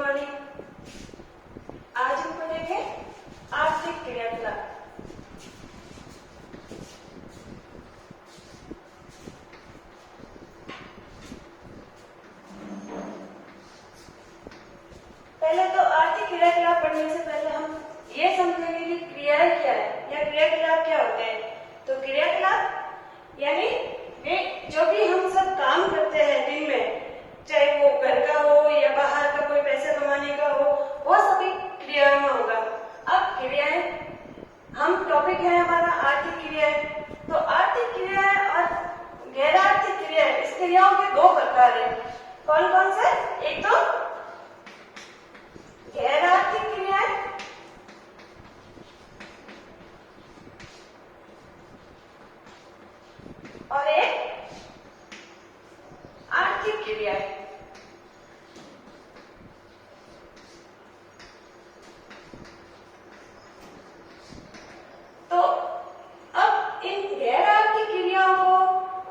Morning. आज हम पढ़ेंगे आर्थिक क्रियाकलाप। पहले तो आर्थिक क्रियाकलाप पढ़ने से पहले हम ये समझेंगे कि क्रियाएं क्या है या क्रियाकलाप क्या होते हैं। तो क्रियाकलाप यानी वे जो भी हम सब काम करते हैं दिन में, चाहे वो घर का हो या बाहर का कोई पैसे कमाने का हो, वो सभी क्रियाओं में होगा। अब क्रियाएं, हम टॉपिक है हमारा आर्थिक क्रियाएं। तो आर्थिक क्रियाएं और गैर आर्थिक क्रियाएं, इस क्रियाओं के दो प्रकार है। कौन कौन से? एक तो गैर आर्थिक क्रियाएं और एक आर्थिक क्रियाएं। तो अब इन गैर आर्थिक क्रियाओं को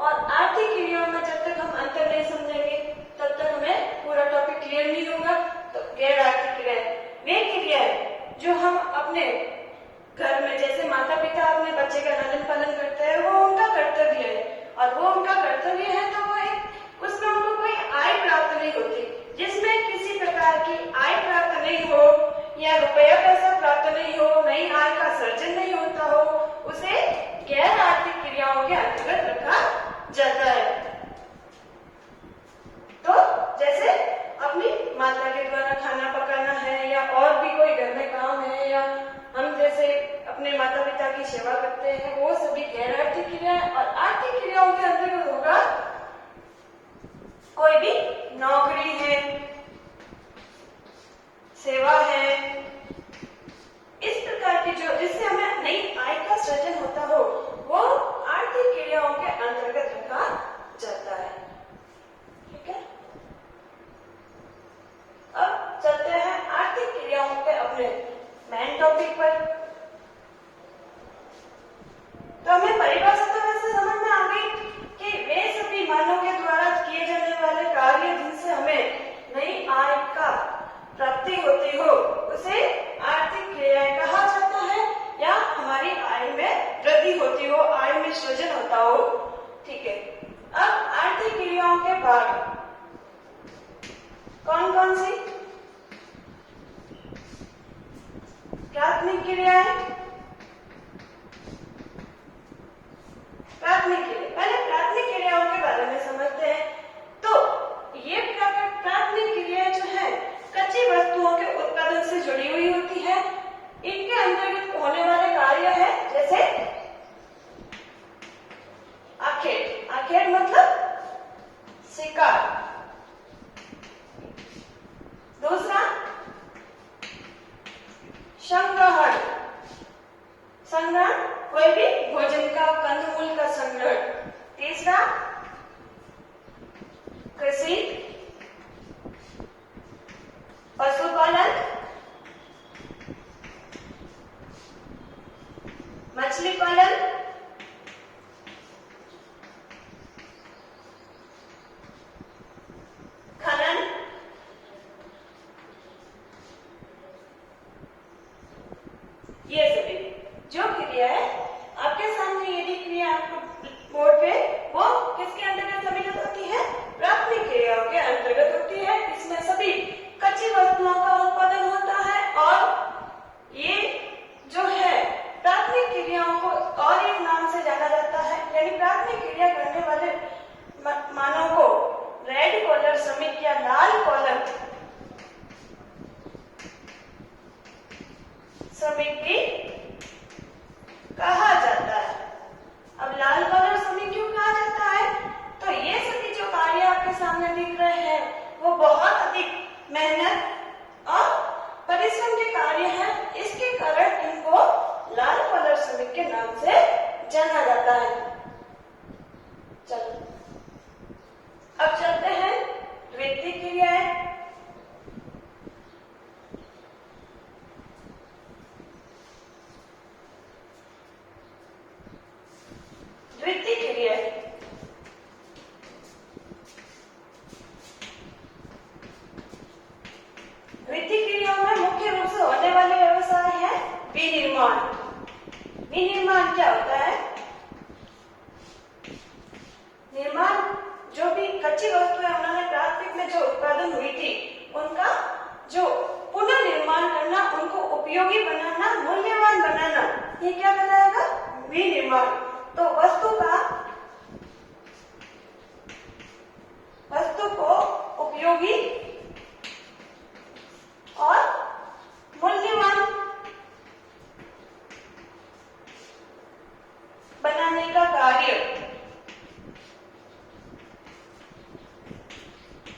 और आर्थिक क्रियाओं में जब तक हम अंतर नहीं समझेंगे तब तक हमें पूरा टॉपिक क्लियर नहीं होगा। तो गैर आर्थिक क्रियाएं वे क्रियाएं जो हम अपने घर में, जैसे माता पिता अपने बच्चे का लालन पालन करते हैं, वो उनका कर्तव्य है। और वो उनका कर्तव्य है तो वो एक, उसमें उनको कोई आय प्राप्त नहीं होती। जिसमें किसी प्रकार की आय प्राप्त नहीं हो या रुपया पैसा प्राप्त नहीं हो, नई आय का सर्जन नहीं होता हो, उसे गैर आर्थिक क्रियाओं के अंतर्गत रखा जाता है। तो जैसे अपनी माता के द्वारा खाना पकाना है या और भी कोई घर में काम है, या हम जैसे अपने माता पिता की सेवा करते हैं, वो सभी गैर आर्थिक क्रियाएं। और आर्थिक क्रियाओं के अंतर्गत होगा कोई भी नौकरी है, सेवा है, इस प्रकार की जो जिससे हमें नई आय का सृजन होता हो, वो आर्थिक क्रियाओं के अंतर्गत रखा जाता है। ठीक है, अब चलते हैं आर्थिक क्रियाओं के अपने मेन टॉपिक पर। तो हमें परिभाषा तो वैसे समझ में आ गई कि वे सभी मानव के द्वारा किए जाने वाले कार्य जिनसे हमें नई आय का प्राप्ति होती हो, उसे आर्थिक क्रियाएं कहा जाता है। या हमारी आय में वृद्धि होती हो, आय में सृजन होता हो। ठीक है, अब आर्थिक क्रियाओं के भाग कौन कौन सी? प्राथमिक क्रियाएं, प्राथमिक क्रिया। पहले प्राथमिक क्रियाओं के बारे में समझते हैं। तो ये प्राथमिक क्रियाएं जो है कच्ची वस्तुओं के उत्पादन से जुड़ी हुई होती है। इनके अंतर्गत होने वाले कार्य है जैसे आखेट। आखेट मतलब शिकार। दूसरा संग्रहण। संग्रहण कोई भी भोजन का, कंदमूल का संग्रहण। तीसरा कृषि, पशुपालन, मछली पालन, खनन, ये सभी जो क्रिया है आपके सामने, यदि क्रिया आपको बोर्ड पे, वो किसके अंतर्गत सम्मिलित होती है? प्राथमिक क्रियाओं के अंतर्गत होती है। इसमें सभी कच्ची वस्तुओं का उत्पादन होता है। और ये जो है प्राथमिक क्रियाओं को और एक नाम से जाना जाता है, यानी प्राथमिक क्रिया करने वाले मानव को रेड कॉलर श्रमिक या लाल कॉलर श्रमिक भी कहा जाता है। अब लाल कॉलर श्रमिक क्यों कहा जाता है? तो ये सभी जो कार्य आपके सामने दिख रहे हैं, वो बहुत अधिक मेहनत और परिश्रम के कार्य हैं। इसके कारण इनको लाल कॉलर श्रमिक के नाम से जाना जाता है। चलो अब चलते हैं द्वितीयक क्रियाएं। द्वितीयक क्रिया, वित्तीय क्रियाओं में मुख्य रूप से होने वाले व्यवसाय है विनिर्माण। विनिर्माण क्या होता है? निर्माण, जो भी कच्ची वस्तुएं उन्होंने प्राथमिक में जो उत्पादन हुई थी उनका जो पुनर्निर्माण करना, उनको उपयोगी बनाना, मूल्यवान बनाना, ये क्या बताएगा? विनिर्माण। तो वस्तु को उपयोगी और मूल्यवान बनाने का कार्य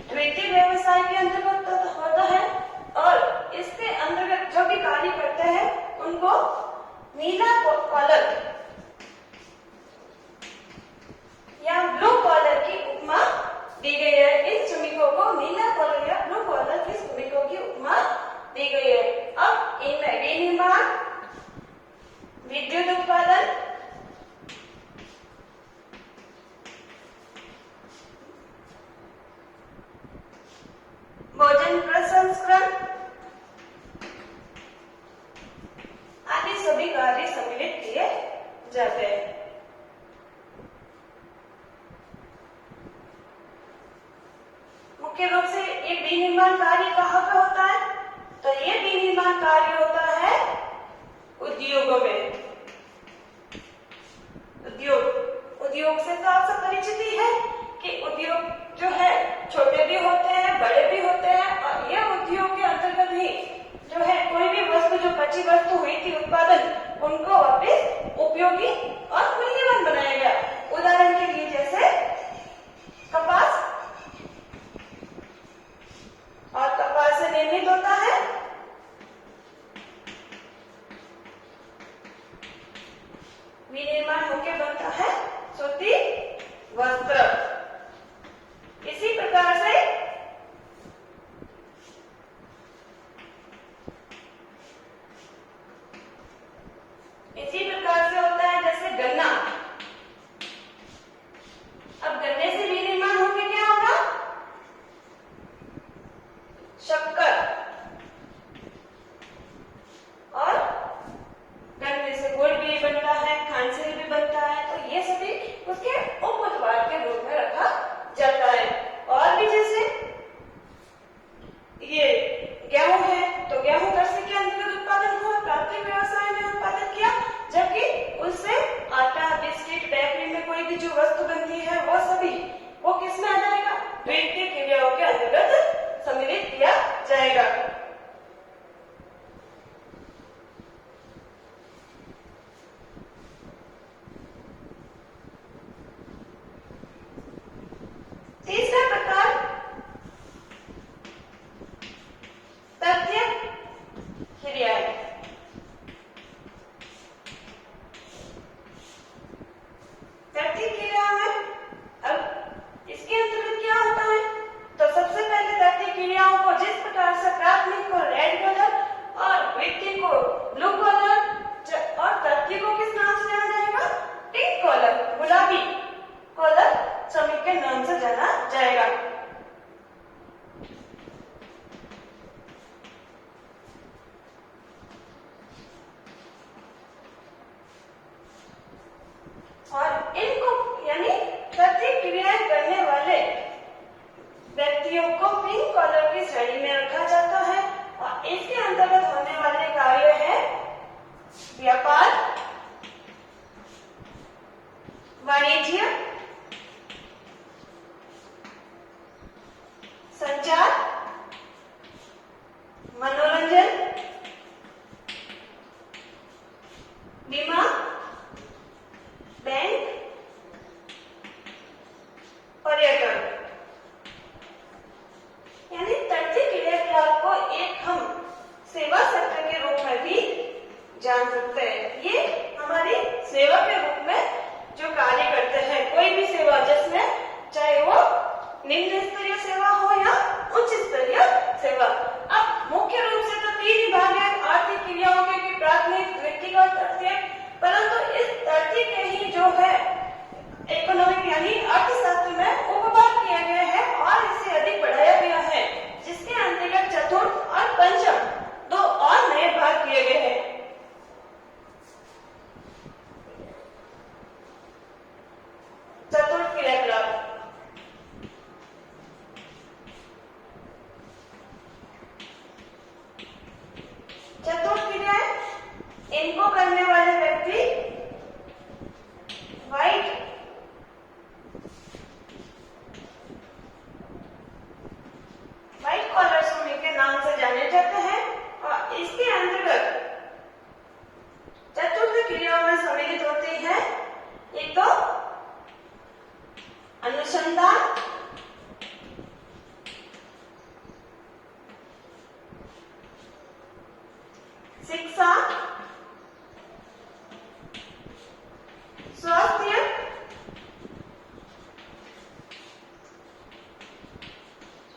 द्वितीय व्यवसाय के अंतर्गत होता है और इसके अंतर्गत जो भी कार्य करते हैं उनको नीला कॉलर या ब्लू कॉलर की उपमा दी गई है। इन श्रमिकों को नीला कॉलर या ब्लू कॉलर के श्रमिकों की उपमा दी गई है। अब इनमें विनिर्माण, विद्युत उत्पादन, भोजन प्रसंस्करण आदि सभी कार्य सम्मिलित किए जाते हैं। मुख्य रूप से ये विनिर्माण कार्य कहाँ पे होता है? तो ये विनिर्माण कार्य होता है उद्योगों में। उद्योग से तो आप सब परिचित ही है कि उद्योग जो है छोटे भी होते हैं, बड़े भी होते हैं और ये उद्योग के अंतर्गत ही जो है कोई भी वस्तु, जो कच्ची वस्तु हुई थी उत्पादन, उनको वापस उपयोगी और मूल्यवान बनाया गया। उदाहरण के लिए जैसे कपास, और कपास से निर्मित होता है विनिर्माण होकर बनता है सूती वस्त्र। इसी प्रकार से होता है जैसे गन्ना। अब गन्ने से विनिर्माण होकर क्या होगा? शक्कर, और गन्ने से गुड़ भी बनता है, खांडसेल भी बनता है। तो ये सभी उसके उप उत्पाद के रूप में रखा जाता है। और भी जैसे ये गेहूं है, तो गेहूं कृषि के अंतर्गत उत्पादन हुआ, प्राथमिक व्यवसाय में उत्पादन किया, जबकि उससे आटा, बिस्किट, बेकरी में कोई भी जो वस्तु बनती है वो सभी वो किस में आ जाएगा? द्वितीय क्रियाओं के अंतर्गत सम्मिलित किया जाएगा। तीसरा प्रकार तथ्य क्रियाएं। तथ्य क्रिया में अब इसके अंतर्गत क्या होता है? तो सबसे पहले तथ्य क्रियाओं को जिस प्रकार से प्राथमिक को रेड कलर और द्वितीय को ब्लू कलर और तथ्य को किस नाम से जाना जाएगा? पिंक कलर, गुलाबी कलर श्रमिक के नाम से जाना जाएगा। और इनको यानी तथ्य क्रियाएं करने वाले व्यक्तियों को पिंक कलर की श्रेणी में रखा जाता है। और इसके अंतर्गत होने वाले कार्य है व्यापार, वाणिज्य, संचार, मनोरंजन, बीमा, बैंक, पर्यटन। यानी तथ्य क्रियाकलाप को एक हम सेवा सेक्टर के रूप में भी जान सकते हैं। ये हमारी सेवा के रूप में जो कार्य करते हैं, कोई भी सेवा, जिसमें चाहे वो निम्न स्तरीय सेवा हो या उच्च स्तरीय सेवा। अब मुख्य रूप से तो तीन ही भाग है आर्थिक क्रियाओं के, प्राथमिक, द्वितीयक और तृतीयक। परंतु इस तृतीय के ही जो है इकोनॉमिक यानी अर्थशास्त्र में उपभाग किया गया है और इसे अधिक बढ़ाया गया है, जिसके अंतर्गत चतुर्थ और पंच चतुर्थ क्रियाएं, इनको करने वाले व्यक्ति व्हाइट कॉलर स्विमिंग के नाम से जाने जाते हैं। और इसके अंतर्गत चतुर्थ क्रियाओं में सम्मिलित होती है एक तो अनुसंधान, शिक्षा, स्वास्थ्य,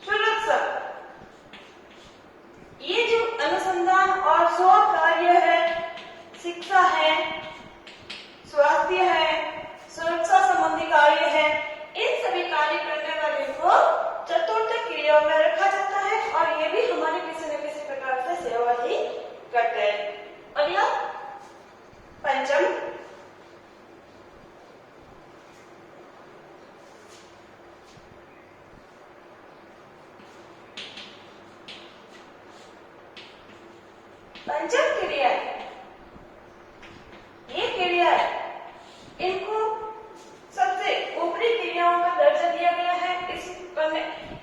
सुरक्षा। ये जो अनुसंधान और शोध कार्य है, शिक्षा है, स्वास्थ्य है, सुरक्षा संबंधी कार्य है, इन सभी कार्य करने वाले को चतुर्थ क्रियाओं में रखा जाता है और ये भी हमारे किसी न किसी प्रकार से सेवा ही करते हैं। अगला पंचम, पंचम क्रिया, ये क्रिया इनको सबसे ऊपरी क्रियाओं का दर्जा दिया गया है।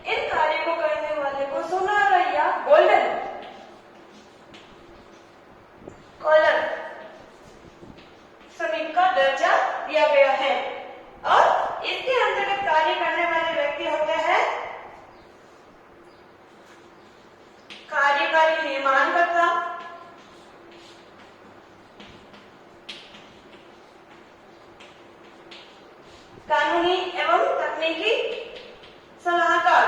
इन कार्यों को करने वाले को सुनहरा या गोल्डन कॉलर श्रमिक का दर्जा दिया गया है। और इसके अंतर्गत कार्य करने वाले व्यक्ति होते हैं कार्यकारी निर्माणकर्ता, कानूनी एवं तकनीकी सलाहकार,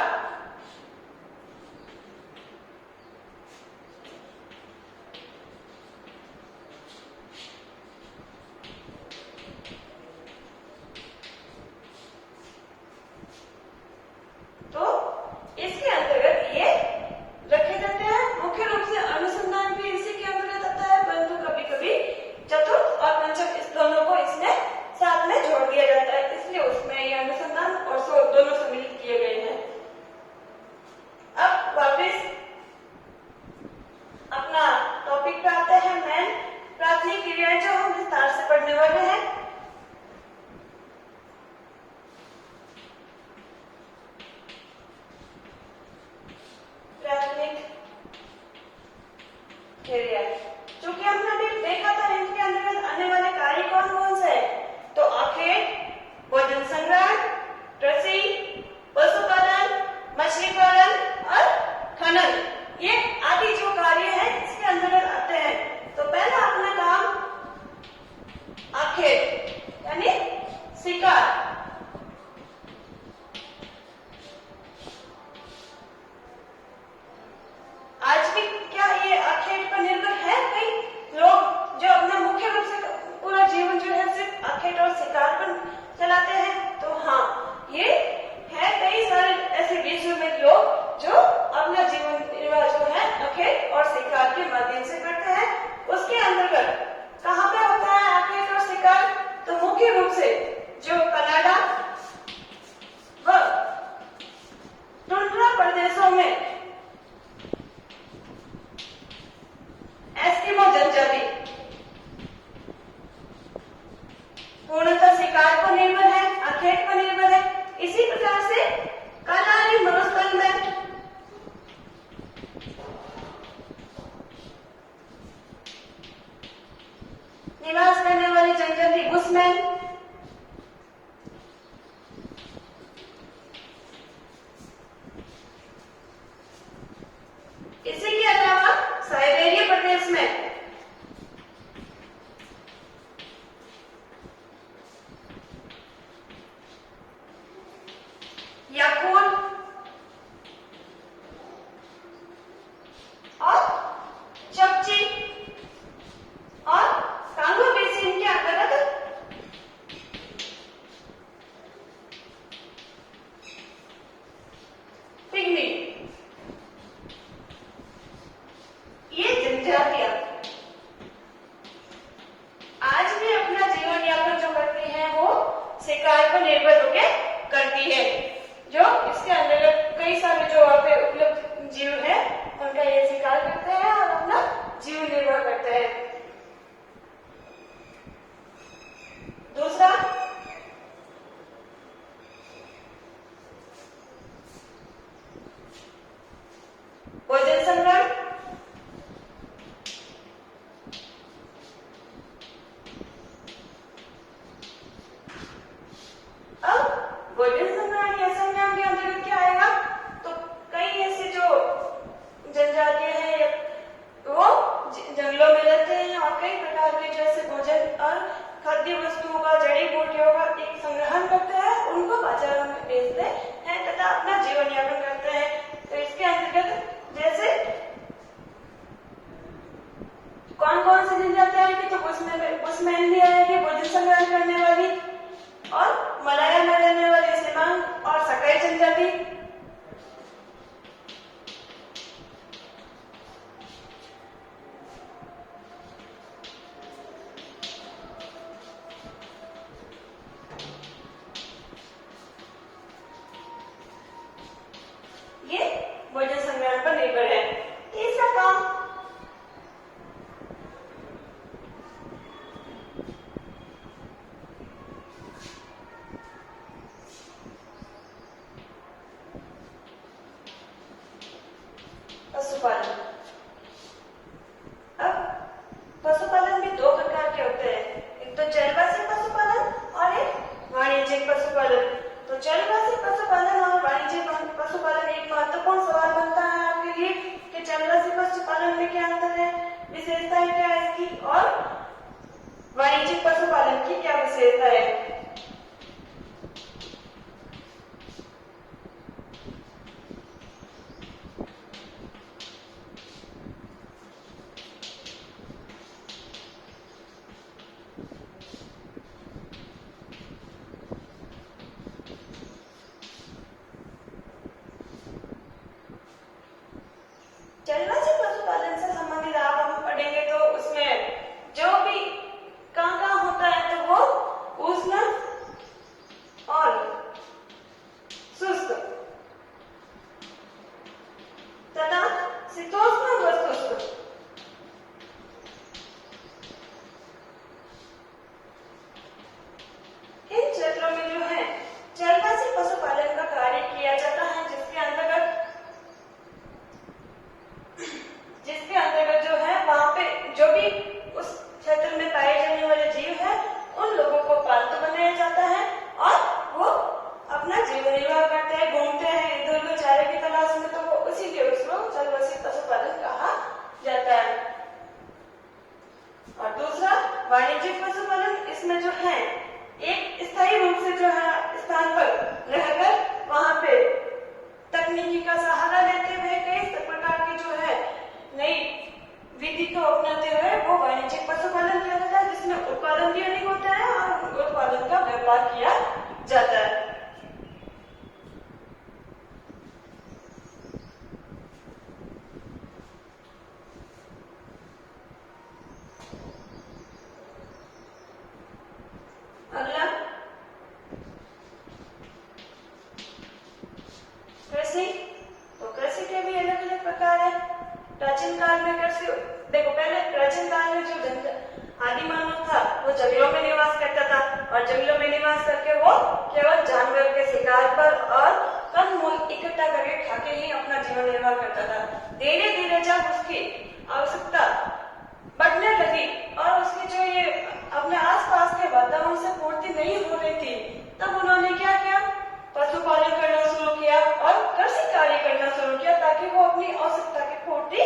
तो इसके अंतर्गत ये रखे जाते हैं। मुख्य रूप से अनुसंधान भी इसी के अंतर्गत आता है, परंतु कभी कभी चतुर्थ और पंचम इस दोनों को इसमें साथ में जोड़ दिया जाता है, इसलिए उसमें ये अनुसंधान और शोध दोनों सम्मिलित किए गए हैं। अब वापस अपना टॉपिक पे आते हैं। मेन प्राथमिक क्रियाएं जो हम विस्तार से पढ़ने वाले हैं। प्राथमिक क्रिया जो कि हमने अभी देखा था, इनके अंतर्गत आने वाले कार्य कौन कौन से है? तो आखेट, भोजन संग्रहण, कृषि, पशुपालन, मछली पालन और खनन, ये आदि जो कार्य है इसके अंतर्गत आते हैं। तो पहला अपना काम आखेट यानी शिकार। आज भी क्या ये आखेट पर निर्भर है? कई लोग जो अपना मुख्य रूप से पूरा जीवन जो है सिर्फ आखेट और शिकार पर चलाते हैं। तो हाँ, ये है कई सारे ऐसे विश्व में लोग जो अपना जीवन निर्वाह जो है आखेट और शिकार के माध्यम से करते हैं। उसके अंतर्गत कहाँ पे होता है आखेट और शिकार? तो मुख्य रूप से जो कनाडा व टुंड्रा प्रदेशों में एस्किमो जनजाति पूर्णतः शिकार पर निर्भर है, आखेट पर निर्भर है। इसी प्रकार से कालारी मरुस्थल में निवास करने वाली जनजाति बुशमैन, इसी के अलावा साइबेरिया प्रदेश में याकुल और चपची और कांगो बेसिन के अंतर्गत पिग्मी पशुपालन। अब पशुपालन भी दो प्रकार के होते हैं, एक तो जलवासी पशुपालन और एक वाणिज्यिक पशुपालन। तो जलवासी पशुपालन और वाणिज्यिक पशुपालन एक महत्वपूर्ण सवाल बनता है आपके लिए कि जलवासी पशुपालन में क्या अंतर है, विशेषताएं क्या है इसकी, और वाणिज्यिक पशुपालन की क्या विशेषता है। जलवासी पशुपालन से संबंधित आप हम पढ़ेंगे तो उसमें जो भी कहाँ होता है तो वो उष्ण और शुष्क तथा शीतोष्ण व शुष्क इन क्षेत्रों में जो है जलवासी पशुपालन का कार्य किया जाता है, जिसके अंतर्गत जो है वहां पे जो भी उस क्षेत्र में पाए जाने वाले जीव है उन लोगों को पालतू बनाया जाता है और वो अपना जीवन निर्वाह करते हैं, घूमते हैं इधर उधर चारे की तलाश में, तो वो उसी के उसको जलवासी पशुपालन कहा जाता है। और दूसरा वाणिज्यिक पशुपालन, इसमें जो है एक स्थायी रूप से जो है स्थान पर रहकर वहां पे तकनीकी का सहारा लेते हुए कई प्रकार की जो है नई विधि को अपनाते हुए वो वाणिज्यिक पशुपालन किया जाता है, जिसमें उत्पादन भी अधिक होता है और उत्पादन का व्यापार किया जाता है। अगला कृषि। तो कृषि के भी अलग अलग प्रकार है। प्राचीन काल में कृषि, देखो पहले प्राचीन काल में जो आदि मानव था वो जंगलों में निवास करता था और जंगलों में निवास करके वो केवल जानवर के शिकार पर और कम मूल इकट्ठा करके खाके ही अपना जीवन निर्वाह करता था। धीरे धीरे जब उसकी आवश्यकता बढ़ने लगी और उसकी जो ये अपने आसपास के वातावरण से पूर्ति नहीं हो रही थी, तब उन्होंने क्या किया, पशुपालन करना शुरू किया और कृषि कार्य करना शुरू किया ताकि वो अपनी आवश्यकता की पूर्ति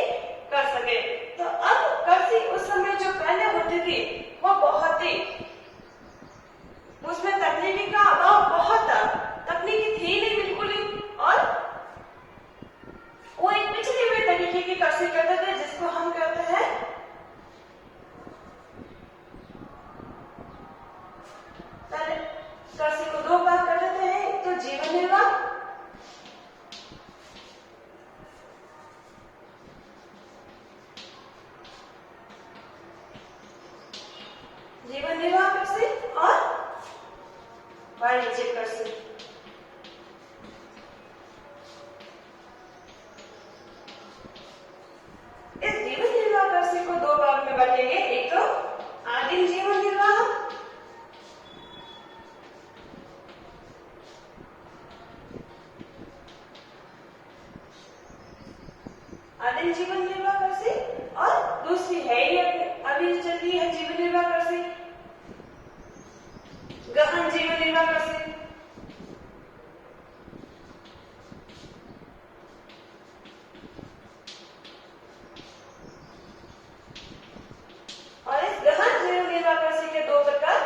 कर सके। तो अब कृषि उस समय जो पहले होती थी वो बहुत ही, उसमें तकनीकी का अभाव बहुत था, तकनीकी थी नहीं बिल्कुल ही, और वो एक पिछड़ी हुई तरीके की कृषि करते थे जिसको हम कहते हैं पहले कृषि को दो भाग कर देते हैं, एक तो जीवन निर्वाह, जीवन निर्वाह कृषि और वाणिज्यिक कृषि। इस जीवन निर्वाह कृषि को दो भाग में बांटेंगे, एक तो आदिम जीवन निर्वाह, आदिम जीवन निर्वाह कृषि, और दूसरी है ये अभी चल रही है जीवन निर्वाह कृषि, गहन जीवन निर्वाह कृषि। और इस गहन जीवन निर्वाह कृषि के दो प्रकार,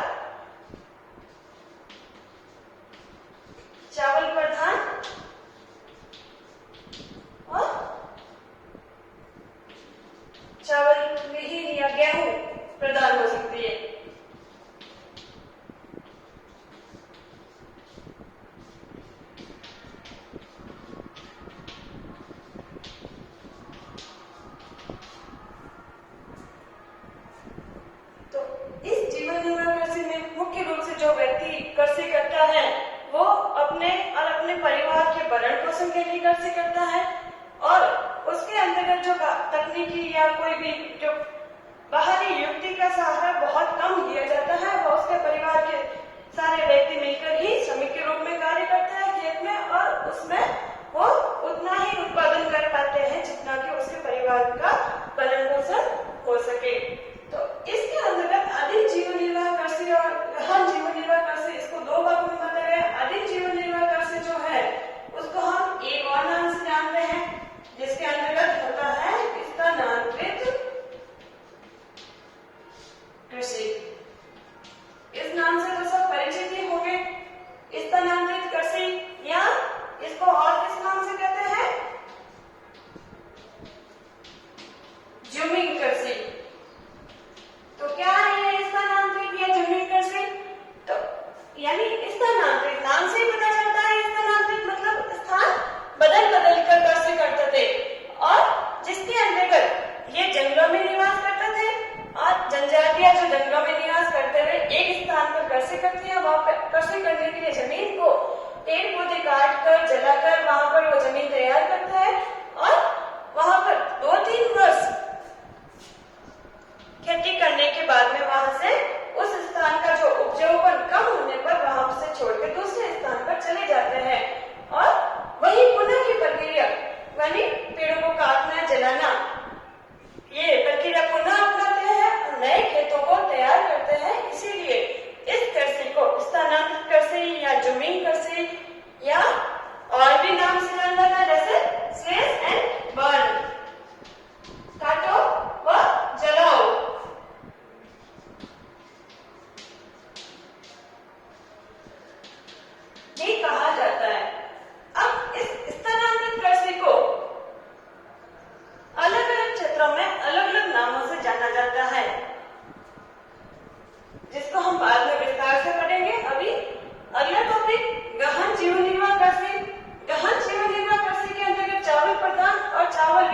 चावल प्रधान और चावल विहीन या गेहूं प्रदान हो सकती है। तो इस जीवन निर्वाह कृषि में मुख्य रूप से जो व्यक्ति कृषि करता है वो अपने और अपने परिवार के भरण पोषण के लिए कृषि करता है, और उसके अंतर्गत जो तकनीकी या कोई भी जो बाहरी युक्ति का सहारा बहुत कम दिया जाता है, वो उसके परिवार के सारे व्यक्ति मिलकर ही श्रमिक के रूप में कार्य करते हैं खेत में, और उसमें वो उतना ही उत्पादन कर पाते हैं जितना कि उसके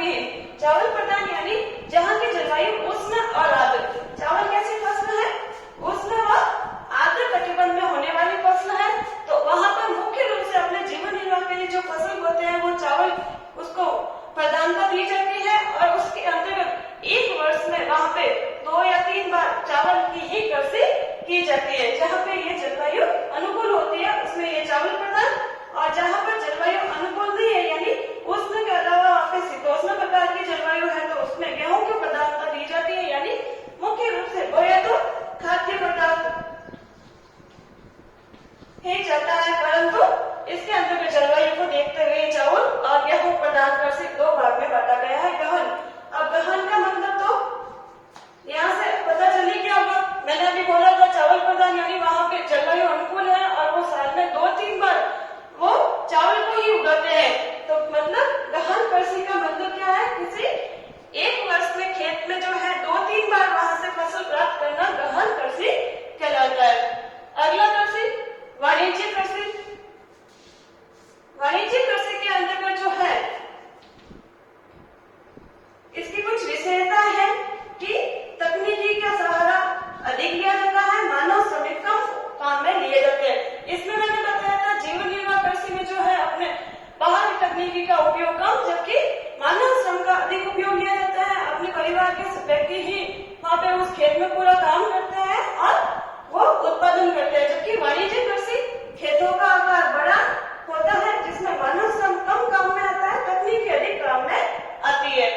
विहीन। चावल प्रधान यानी जहाँ की जलवायु उष्ण और आर्द्र। चावल कैसी फसल है? उष्ण व आर्द्र कटिबंध में होने वाली फसल है। तो वहाँ पर मुख्य रूप से अपने जीवन निर्वाह के लिए जो फसल बोते हैं वो चावल, उसको प्रधानता दी जाती है और उसके अंतर्गत एक वर्ष में वहाँ पे 2 या 3 बार चावल की ही कृषि की जाती है। जहाँ पे ये जलवायु अनुकूल होती है उसमें ये चावल प्रधान, और जहाँ पर जलवायु अनुकूल नहीं है यानी उष्ण के अलावा वहाँ पे शीतोष्ण प्रकार की जलवायु है तो उसमें गेहूं की प्रधानता दी जाती है। यानी मुख्य रूप से बोया तो खाद्य पदार्थ ही जाता है, परंतु इसके अंतर्गत जलवायु को देखते हुए चावल और गेहूं प्रधान कृषि 2 भाग में बांटा गया है। गहन, अब गहन का मतलब तो यहाँ से पता चले क्या होगा। मैंने अभी बोला था चावल प्रधान यानी वहाँ पे जलवायु अनुकूल है और वो साल में 2-3 बार वो चावल को ही उगाते हैं। तो मतलब गहन कृषि का मतलब क्या है? किसी एक वर्ष में खेत में जो है 2-3 बार वहां से फसल प्राप्त करना गहन कृषि कहलाता है। अगला कृषि वाणिज्य कृषि। वाणिज्य कृषि के अंतर्गत जो है इसकी कुछ विशेषता है कि तकनीकी का सहारा अधिक लिया जाता है, मानव श्रमिक कम काम में लिए जाते हैं। इसमें मैंने बताया था जीवन निर्वाह कृषि में जो है अपने बाहरी तकनीकी का उपयोग कम, जबकि मानव श्रम का अधिक उपयोग लिया जाता है। अपने परिवार के व्यक्ति ही वहाँ पे उस खेत में पूरा काम करते हैं और वो उत्पादन करते हैं, जबकि वाणिज्य कृषि खेतों का आकार बड़ा होता है जिसमें मानव श्रम कम काम में आता है, तकनीकी अधिक काम में आती है।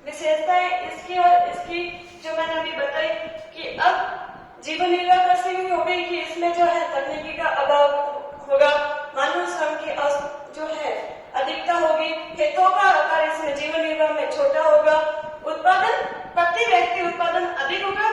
विशेषताएं इसकी और इसकी जो मैंने अभी बताई कि अब जीवन निर्वाह कृषि भी हो गई कि इसमें जो है तकनीकी का अभाव होगा, मानव श्रम की जो है अधिकता होगी, खेतों का आकार इसमें जीवन निर्वाह में छोटा होगा, उत्पादन प्रति व्यक्ति उत्पादन अधिक होगा,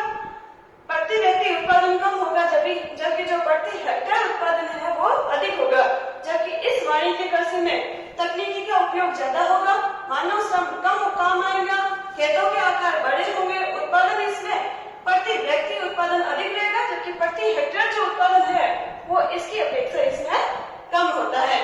प्रति व्यक्ति उत्पादन कम होगा, जबकि जो प्रति हेक्टेयर उत्पादन है वो अधिक होगा। जबकि इस वाणिज्य कृषि में तकनीकी का उपयोग ज्यादा होगा, मानव श्रम कम काम आएगा, खेतों के आकार बड़े होंगे, उत्पादन इसमें प्रति व्यक्ति उत्पादन अधिक रहेगा, जबकि प्रति हेक्टेयर जो उत्पादन है वो इसकी अपेक्षा इसमें कम होता है।